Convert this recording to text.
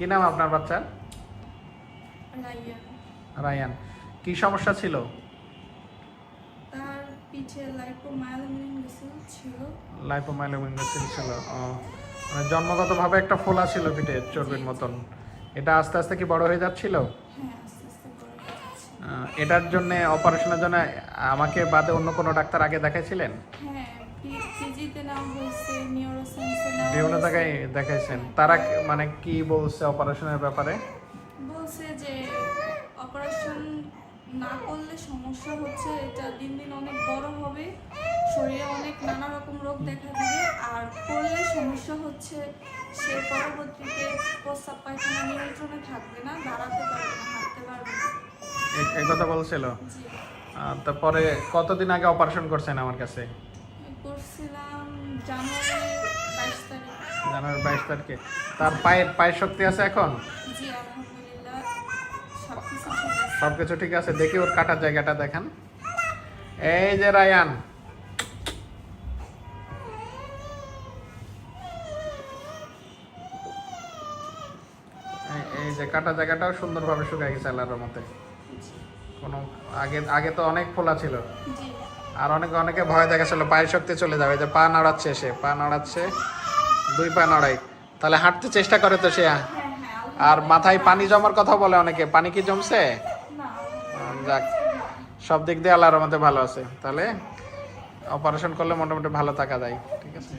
কি নাম আপনার বাচ্চার? রায়ান। রায়ান। কি সমস্যা ছিল? তার পিঠে লাইপোমাইলোমেনিঙ্গোসিল ছিল। লাইপোমাইলোমেনিঙ্গোসিল ছিল। মানে জন্মগতভাবে একটা ফোলা ছিল পিঠে চর্বির মতন। এটা আস্তে আস্তে কি বড় হয়ে যাচ্ছিল? হ্যাঁ, আস্তে আস্তে বড় হয়ে যাচ্ছে। এটার জন্য অপারেশনের জন্য আমাকে বাদে অন্য কোনো ডাক্তার আগে দেখাইছিলেন? হ্যাঁ, পিজিতে নাম হয়েছে, নিউরোসায়েন্সে নাম বিভিন্ন হয়েছে। জায়গায় দেখাইছেন। তারা মানে কি বলছে অপারেশনের ব্যাপারে? বলছে যে অপারেশন না করলে সমস্যা হচ্ছে, এটা দিন দিন অনেক বড় হবে, শরীরে অনেক নানা রকম রোগ দেখা দিবে, আর করলে সমস্যা হচ্ছে সে পরবর্তীতে প্রস্রাব পায়খানা নিয়ন্ত্রণে থাকবে না, দাঁড়াতে পারবে না, হাঁটতে পারবে না। এই কথা বলছিল। জি। তারপরে কতদিন আগে অপারেশন করছেন আমার কাছে? করছিলাম জানুয়ারি 22 তারিখ। জানুয়ারি 22 তারিখে। তার পায়ের শক্তি আছে এখন? জি, আলহামদুলিল্লাহ সবকিছু ঠিক আছে। সবকিছু ঠিক আছে। দেখি ওর কাটার জায়গাটা দেখান। এই যে রায়ান, এই যে কাটা জায়গাটাও সুন্দরভাবে শুকিয়ে গেছে আল্লাহর রহমতে। কোনো আগে তো অনেক ফোলা ছিল। জি। আর অনেকে ভয় দেখাচ্ছিল পায়ের শক্তি চলে যাবে, যে পা নাড়াচ্ছে, সে পা নাড়াচ্ছে, 2 পা নাড়াই, তাহলে হাঁটতে চেষ্টা করে তো সে। হ্যাঁ, আর মাথায় পানি জমার কথা বলে অনেকে, পানি কি জমছে? না, যাক, সব দিক দিয়ে আল্লাহর রহমতে ভালো আছে। তাহলে অপারেশন করলে মোটামুটি ভালো থাকা যায়। ঠিক আছে।